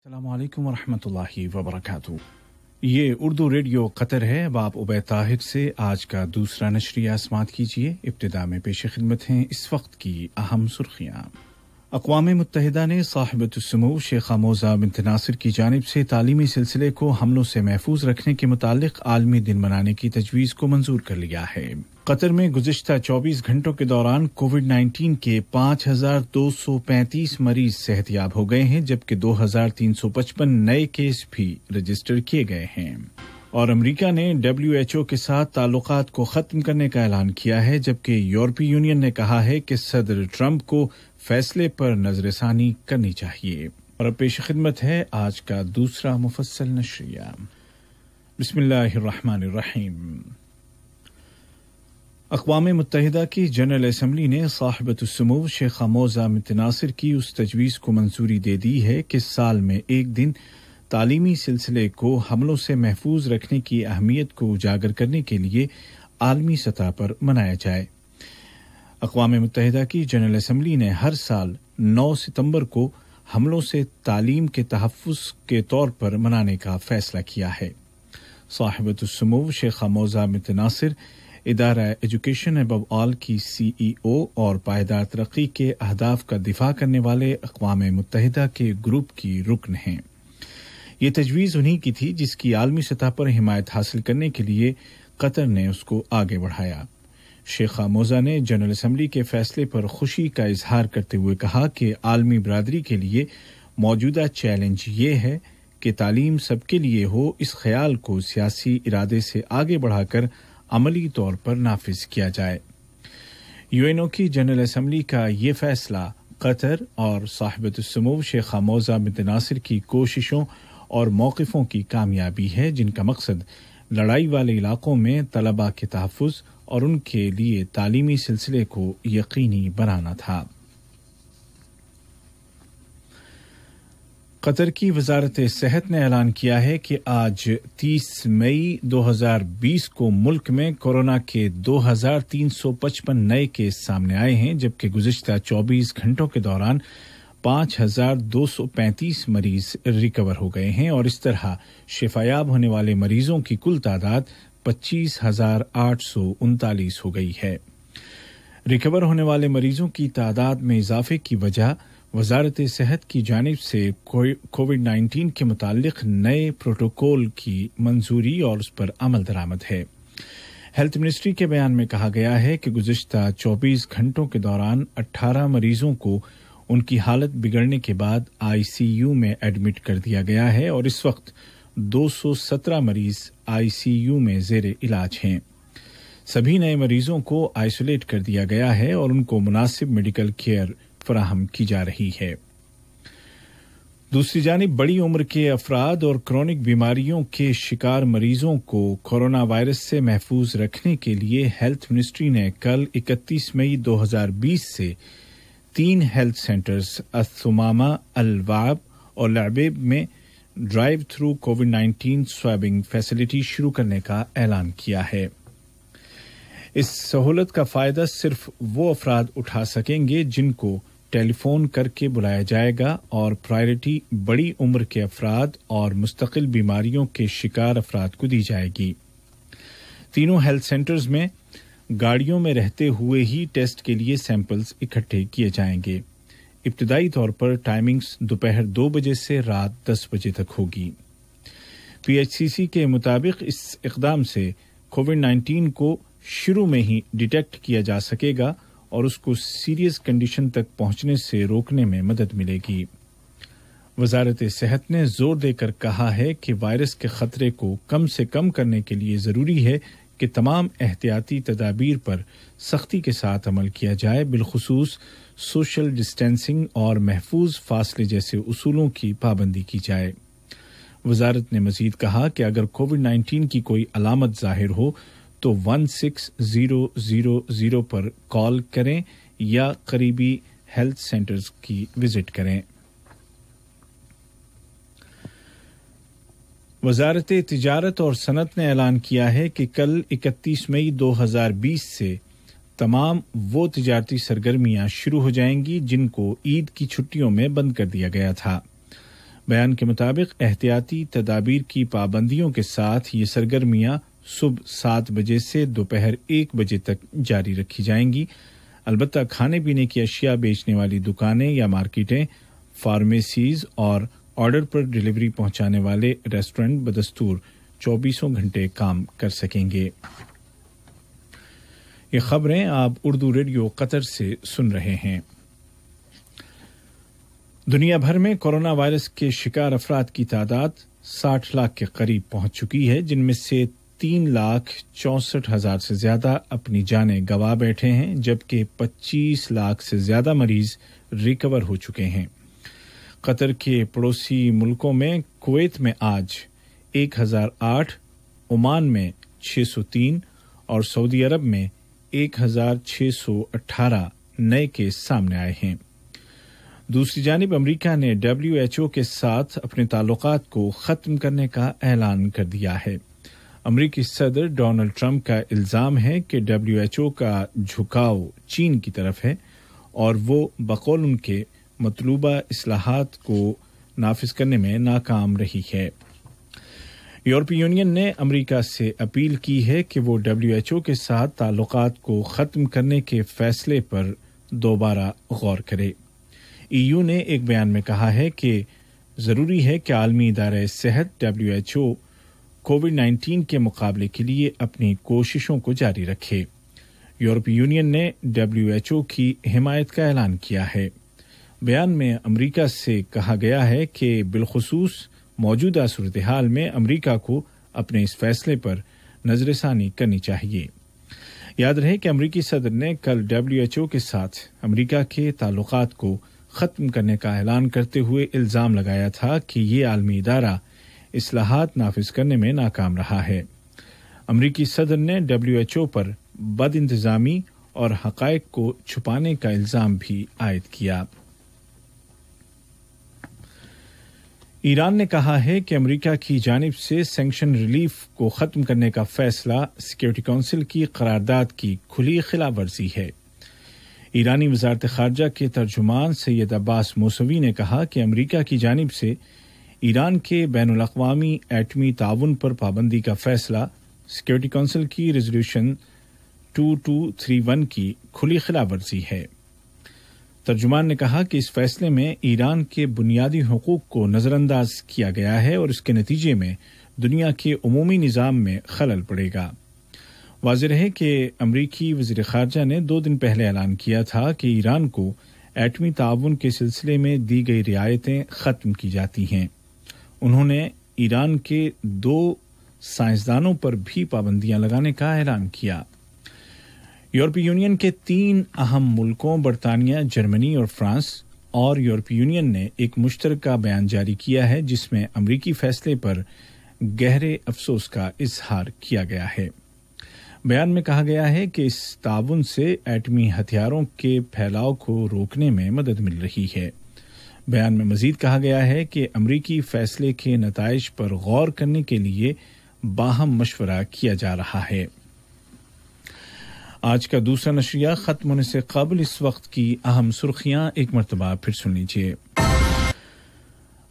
السلام علیکم ورحمۃ اللہ وبرکاتہ۔ یہ اردو ریڈیو قطر ہے۔ اب آپ عبید طاہر سے آج کا دوسرا نشریہ سماعت کیجیے۔ ابتدا میں پیش خدمت ہیں اس وقت کی اہم سرخیاں۔ اقوام متحدہ نے صاحبۃ السمو شیخہ موزہ بنت ناصر کی جانب سے تعلیمی سلسلے کو حملوں سے محفوظ رکھنے کے متعلق عالمی دن منانے کی تجویز کو منظور کر لیا ہے۔ قطر میں گزشتہ 24 گھنٹوں کے دوران کووڈ-19 کے 5235 مریض صحتیاب ہو گئے ہیں، جبکہ 2355 نئے کیس بھی رجسٹر کیے گئے ہیں۔ اور امریکہ نے WHO کے ساتھ تعلقات کو ختم کرنے کا اعلان کیا ہے، جبکہ یورپی یونین نے کہا ہے کہ صدر ٹرمپ کو فیصلے پر نظر ثانی کرنی چاہیے۔ اور اب پیش خدمت ہے آج کا دوسرا مفصل نشریہ۔ بسم اللہ الرحمن الرحیم۔ اقوام متحدہ کی جنرل اسمبلی نے صاحبۃ السمو شیخہ موزہ بنت ناصر کی اس تجویز کو منظوری دے دی ہے کہ سال میں ایک دن تعلیمی سلسلے کو حملوں سے محفوظ رکھنے کی اہمیت کو اجاگر کرنے کے لیے عالمی سطح پر منایا جائے۔ اقوام متحدہ کی جنرل اسمبلی نے ہر سال 9 ستمبر کو حملوں سے تعلیم کے تحفظ کے طور پر منانے کا فیصلہ کیا ہے۔ صاحبۃ السمو شیخہ موزہ بنت ناصر ادارہ ایجوکیشن ابو آل کی CEO اور پائیدار ترقی کے اہداف کا دفاع کرنے والے اقوام متحدہ کے گروپ کی رکن ہیں۔ یہ تجویز انہی کی تھی جس کی عالمی سطح پر حمایت حاصل کرنے کے لیے قطر نے اس کو آگے بڑھایا۔ شیخہ موزہ نے جنرل اسمبلی کے فیصلے پر خوشی کا اظہار کرتے ہوئے کہا کہ عالمی برادری کے لیے موجودہ چیلنج یہ ہے کہ تعلیم سب کے لیے ہو۔ اس خیال کو سیاسی ارادے سے آگے بڑھا کر عملی طور پر نافذ کیا جائے۔ UNO کی جنرل اسمبلی کا یہ فیصلہ قطر اور صاحبۃ السمو شیخہ موزہ بنت ناصر کی کوششوں اور موقفوں کی کامیابی ہے، جن کا مقصد لڑائی والے علاقوں میں طلباء کے تحفظ اور ان کے لیے تعلیمی سلسلے کو یقینی بنانا تھا۔ قطر کی وزارت صحت نے اعلان کیا ہے کہ آج 30 مئی 2020 کو ملک میں کورونا کے 2355 نئے کیس سامنے آئے ہیں، جبکہ گزشتہ 24 گھنٹوں کے دوران 5235 مریض ریکور ہو گئے ہیں، اور اس طرح شفایاب ہونے والے مریضوں کی کل تعداد 25,839 ہو گئی ہے۔ ریکور ہونے والے مریضوں کی تعداد میں اضافے کی وجہ وزارت صحت کی جانب سے کووڈ-19 کے متعلق نئے پروٹوکول کی منظوری اور اس پر عمل درآمد ہے۔ ہیلتھ منسٹری کے بیان میں کہا گیا ہے کہ گزشتہ 24 گھنٹوں کے دوران 18 مریضوں کو ان کی حالت بگڑنے کے بعد ICU میں ایڈمٹ کر دیا گیا ہے، اور اس وقت 217 مریض ICU میں زیر علاج ہیں۔ سبھی نئے مریضوں کو آئسولیٹ کر دیا گیا ہے اور ان کو مناسب میڈیکل کیئر فراہم کی جا رہی ہے۔ دوسری جانب بڑی عمر کے افراد اور کرونک بیماریوں کے شکار مریضوں کو کورونا وائرس سے محفوظ رکھنے کے لیے ہیلتھ منسٹری نے کل 31 مئی 2020 سے 3 ہیلتھ سینٹرز الثمامہ، الوعب اور العبیب میں ڈرائیو تھرو کووڈ-19 سوابنگ فیسلٹی شروع کرنے کا اعلان کیا ہے۔ اس سہولت کا فائدہ صرف وہ افراد اٹھا سکیں گے جن کو ٹیلی فون کر کے بلایا جائے گا، اور پرائرٹی بڑی عمر کے افراد اور مستقل بیماریوں کے شکار افراد کو دی جائے گی۔ تینوں ہیلتھ سینٹرز میں گاڑیوں میں رہتے ہوئے ہی ٹیسٹ کے لیے سیمپلز اکٹھے کیے جائیں گے۔ ابتدائی طور پر ٹائمنگز دوپہر 2 بجے سے رات 10 بجے تک ہوگی۔ PHCC کے مطابق اس اقدام سے کووڈ-19 کو شروع میں ہی ڈیٹیکٹ کیا جا سکے گا اور اس کو سیریس کنڈیشن تک پہنچنے سے روکنے میں مدد ملے گی۔ وزارت صحت نے زور دے کر کہا ہے کہ وائرس کے خطرے کو کم سے کم کرنے کے لیے ضروری ہے کہ تمام احتیاطی تدابیر پر سختی کے ساتھ عمل کیا جائے، بالخصوص سوشل ڈسٹینسنگ اور محفوظ فاصلے جیسے اصولوں کی پابندی کی جائے۔ وزارت نے مزید کہا کہ اگر کووڈ-19 کی کوئی علامت ظاہر ہو تو 16,000 پر کال کریں یا قریبی ہیلتھ سینٹرز کی وزٹ کریں۔ وزارت تجارت اور صنعت نے اعلان کیا ہے کہ کل 31 مئی 2020 سے تمام وہ تجارتی سرگرمیاں شروع ہو جائیں گی جن کو عید کی چھٹیوں میں بند کر دیا گیا تھا۔ بیان کے مطابق احتیاطی تدابیر کی پابندیوں کے ساتھ یہ سرگرمیاں صبح 7 بجے سے دوپہر 1 بجے تک جاری رکھی جائیں گی۔ البتہ کھانے پینے کی اشیاء بیچنے والی دکانیں یا مارکیٹیں، فارمیسیز اور آرڈر پر ڈلیوری پہنچانے والے ریسٹورنٹ بدستور 24 گھنٹے کام کر سکیں گے۔ یہ خبریں آپ اردو ریڈیو قطر سے سن رہے ہیں۔ دنیا بھر میں کورونا وائرس کے شکار افراد کی تعداد 60 لاکھ کے قریب پہنچ چکی ہے، جن میں سے 3,64,000 سے زیادہ اپنی جانیں گنوا بیٹھے ہیں، جبکہ 25 لاکھ سے زیادہ مریض ریکور ہو چکے ہیں۔ قطر کے پڑوسی ملکوں میں کویت میں آج 1008، عمان میں 603 اور سعودی عرب میں 1618 نئے کیس سامنے آئے ہیں۔ دوسری جانب امریکہ نے WHO کے ساتھ اپنے تعلقات کو ختم کرنے کا اعلان کر دیا ہے۔ امریکی صدر ڈونلڈ ٹرمپ کا الزام ہے کہ WHO کا جھکاؤ چین کی طرف ہے اور وہ بقول ان کے مطلوبہ اصلاحات کو نافذ کرنے میں ناکام رہی ہے۔ یورپی یونین نے امریکہ سے اپیل کی ہے کہ وہ WHO کے ساتھ تعلقات کو ختم کرنے کے فیصلے پر دوبارہ غور کرے۔ EU نے ایک بیان میں کہا ہے کہ ضروری ہے کہ عالمی ادارہ صحت WHO کووڈ-19 کے مقابلے کے لیے اپنی کوششوں کو جاری رکھے۔ یورپی یونین نے WHO کی حمایت کا اعلان کیا ہے۔ بیان میں امریکہ سے کہا گیا ہے کہ بالخصوص موجودہ صورتحال میں امریکہ کو اپنے اس فیصلے پر نظر ثانی کرنی چاہیے۔ یاد رہے کہ امریکی صدر نے کل WHO کے ساتھ امریکہ کے تعلقات کو ختم کرنے کا اعلان کرتے ہوئے الزام لگایا تھا کہ یہ عالمی ادارہ اصلاحات نافذ کرنے میں ناکام رہا ہے۔ امریکی صدر نے WHO پر بد انتظامی اور حقائق کو چھپانے کا الزام بھی عائد کیا۔ ایران نے کہا ہے کہ امریکہ کی جانب سے سینکشن ریلیف کو ختم کرنے کا فیصلہ سیکورٹی کونسل کی قرارداد کی کھلی خلاف ورزی ہے۔ ایرانی وزارت خارجہ کے ترجمان سید عباس موسوی نے کہا کہ امریکہ کی جانب سے ایران کے بین الاقوامی ایٹمی تعاون پر پابندی کا فیصلہ سیکورٹی کونسل کی ریزولوشن 2231 کی کھلی خلاف ورزی ہے۔ ترجمان نے کہا کہ اس فیصلے میں ایران کے بنیادی حقوق کو نظر انداز کیا گیا ہے اور اس کے نتیجے میں دنیا کے عمومی نظام میں خلل پڑے گا۔ واضح ہے کہ امریکی وزیر خارجہ نے 2 دن پہلے اعلان کیا تھا کہ ایران کو ایٹمی تعاون کے سلسلے میں دی گئی رعایتیں ختم کی جاتی ہیں۔ انہوں نے ایران کے 2 سائنسدانوں پر بھی پابندیاں لگانے کا اعلان کیا۔ یورپی یونین کے 3 اہم ملکوں برطانیہ، جرمنی اور فرانس اور یورپی یونین نے ایک مشترکہ بیان جاری کیا ہے جس میں امریکی فیصلے پر گہرے افسوس کا اظہار کیا گیا ہے۔ بیان میں کہا گیا ہے کہ اس تعاون سے ایٹمی ہتھیاروں کے پھیلاؤ کو روکنے میں مدد مل رہی ہے۔ بیان میں مزید کہا گیا ہے کہ امریکی فیصلے کے نتائج پر غور کرنے کے لیے باہم مشورہ کیا جا رہا ہے۔ آج کا دوسرا نشریہ ختم ہونے سے قبل اس وقت کی اہم سرخیاں ایک مرتبہ پھر سن لیجیے۔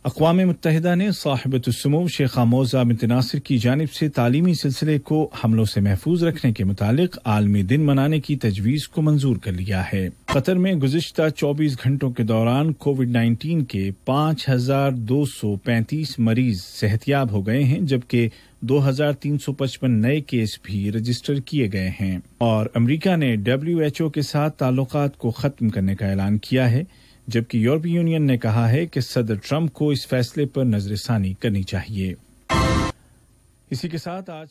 اقوام متحدہ نے صاحبۃ السمو شیخہ موضع بنت ناصر کی جانب سے تعلیمی سلسلے کو حملوں سے محفوظ رکھنے کے متعلق عالمی دن منانے کی تجویز کو منظور کر لیا ہے۔ قطر میں گزشتہ 24 گھنٹوں کے دوران کووڈ-19 کے 5,235 مریض صحتیاب ہو گئے ہیں، جبکہ 2,355 نئے کیس بھی رجسٹر کیے گئے ہیں، اور امریکہ نے WHO کے ساتھ تعلقات کو ختم کرنے کا اعلان کیا ہے، جبکہ یورپی یونین نے کہا ہے کہ صدر ٹرمپ کو اس فیصلے پر نظر ثانی کرنی چاہیے۔ اسی کے ساتھ آج